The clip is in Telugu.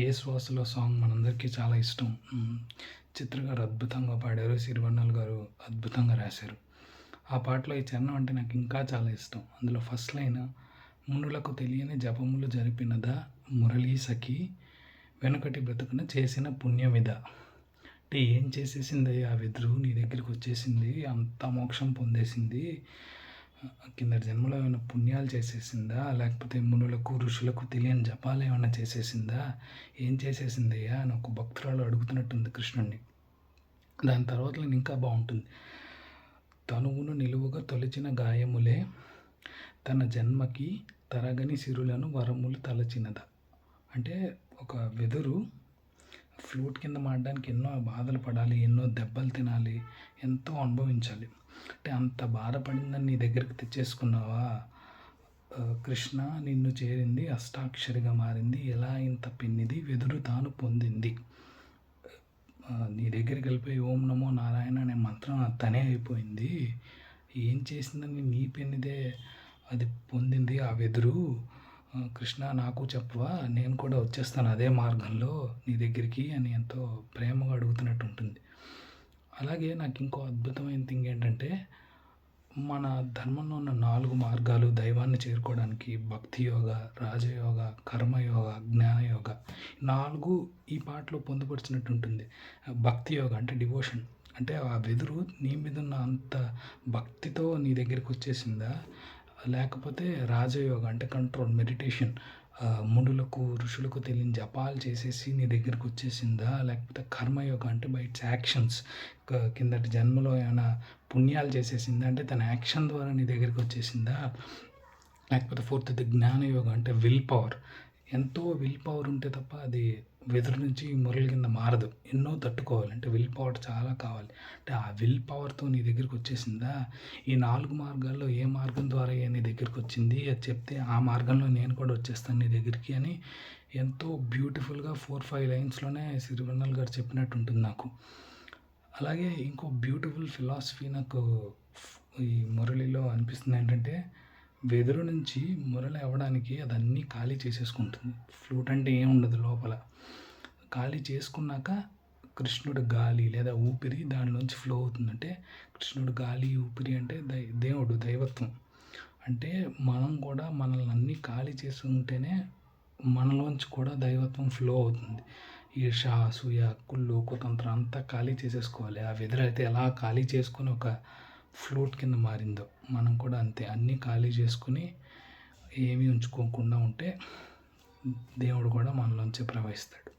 ఏ శ్వాసలో సాంగ్ మనందరికీ చాలా ఇష్టం. చిత్ర గారు అద్భుతంగా పాడారు. సిరివెన్నెల గారు అద్భుతంగా రాశారు. ఆ పాటలో ఈ చరణం అంటే నాకు ఇంకా చాలా ఇష్టం. అందులో ఫస్ట్ లైన్ మునులకు తెలియని జపములు జరిపినదా మురళీ సఖి వెనుకటి బ్రతుకున చేసిన పుణ్యమిద. అంటే ఏం చేసేసింది ఆ వెదురు నీ దగ్గరికి వచ్చేసింది, అంత మోక్షం పొందేసింది, కిందటి జన్మలో ఏమైనా పుణ్యాలు చేసేసిందా, లేకపోతే మునులకు ఋషులకు తెలియని జపాలు ఏమైనా చేసేసిందా, ఏం చేసేసిందయ్యా అని ఒక భక్తురాలు అడుగుతున్నట్టుంది కృష్ణుడిని. దాని తర్వాత నేను ఇంకా బాగుంటుంది. తనువును నిలువుగా తొలిచిన గాయములే తన జన్మకి తరగని సిరులను వరములు తలచినదా. అంటే ఒక వెదురు ఫ్లూట్ కింద మాడడానికి ఎన్నో బాధలు పడాలి, ఎన్నో దెబ్బలు తినాలి, ఎంతో అనుభవించాలి. అంటే అంత బాధపడిందని నీ దగ్గరికి తెచ్చేసుకున్నావా కృష్ణ, నిన్ను చేరింది అష్టాక్షరిగా మారింది, ఎలా ఇంత పిన్నిది వెదురు తాను పొందింది. నీ దగ్గరికి వెళ్ళిపోయి ఓం నమో నారాయణ అనే మంత్రం తనే అయిపోయింది. ఏం చేసిందని నీ పెన్నిదే అది పొందింది ఆ వెదురు. కృష్ణ నాకు చెప్పవా, నేను కూడా వచ్చేస్తాను అదే మార్గంలో నీ దగ్గరికి అని ఎంతో ప్రేమగా అడుగుతున్నట్టు ఉంటుంది. అలాగే నాకు ఇంకో అద్భుతమైన థింగ్ ఏంటంటే, మన ధర్మంలో ఉన్న 4 మార్గాలు దైవాన్ని చేరుకోవడానికి భక్తి యోగ, రాజయోగ, కర్మయోగ, జ్ఞానయోగ 4 ఈ పాటలో పొందుపరిచినట్టు ఉంటుంది. భక్తి యోగ అంటే డివోషన్. అంటే ఆ వెదురు నీ మీద ఉన్న అంత భక్తితో నీ దగ్గరికి వచ్చేసిందా, లేకపోతే రాజయోగ అంటే కంట్రోల్ మెడిటేషన్, మునులకు ఋషులకు తెలియని జపాలు చేసేసి నీ దగ్గరికి వచ్చేసిందా, లేకపోతే కర్మయోగ అంటే బై ఇట్స్ యాక్షన్స్, కిందటి జన్మలో ఏమైనా పుణ్యాలు చేసేసిందా అంటే తన యాక్షన్ ద్వారా నీ దగ్గరికి వచ్చేసిందా, లేకపోతే ఫోర్త్ది జ్ఞానయోగ అంటే విల్ పవర్, ఎంతో విల్ పవర్ ఉంటే తప్ప అది వెదురు నుంచి మురళి కింద మారదు, ఎన్నో తట్టుకోవాలి, అంటే విల్ పవర్ చాలా కావాలి. అంటే ఆ విల్ పవర్తో నీ దగ్గరికి వచ్చేసిందా, ఈ 4 మార్గాల్లో ఏ మార్గం ద్వారా నీ దగ్గరికి వచ్చింది అది చెప్తే ఆ మార్గంలో నేను కూడా వచ్చేస్తాను నీ దగ్గరికి అని ఎంతో బ్యూటిఫుల్గా 4-5 లైన్స్లోనే సిరివెన్నెల గారు చెప్పినట్టు ఉంటుంది నాకు. అలాగే ఇంకో బ్యూటిఫుల్ ఫిలాసఫీ నాకు ఈ మురళిలో అనిపిస్తుంది ఏంటంటే, వెదురు నుంచి మురళి అవ్వడానికి అదన్నీ ఖాళీ చేసేసుకుంటుంది. ఫ్లూట్ అంటే ఏం ఉండదు లోపల. ఖాళీ చేసుకున్నాక కృష్ణుడు గాలి లేదా ఊపిరి దానిలోంచి ఫ్లో అవుతుందంటే, కృష్ణుడు గాలి ఊపిరి అంటే దేవుడు దైవత్వం. అంటే మనం కూడా మనల్ని అన్నీ ఖాళీ చేసుకుంటేనే మనలోంచి కూడా దైవత్వం ఫ్లో అవుతుంది. ఈర్ష, అసూయ, కుళ్ళు, కుతంత్రం అంతా ఖాళీ చేసేసుకోవాలి. ఆ వెదురు అయితే ఎలా ఖాళీ చేసుకొని ఒక ఫ్లూట్ కింద మారిందో మనం కూడా అంతే, అన్నీ ఖాళీ చేసుకుని ఏమీ ఉంచుకోకుండా ఉంటే దేవుడు కూడా మనలోంచి ప్రవహిస్తాడు.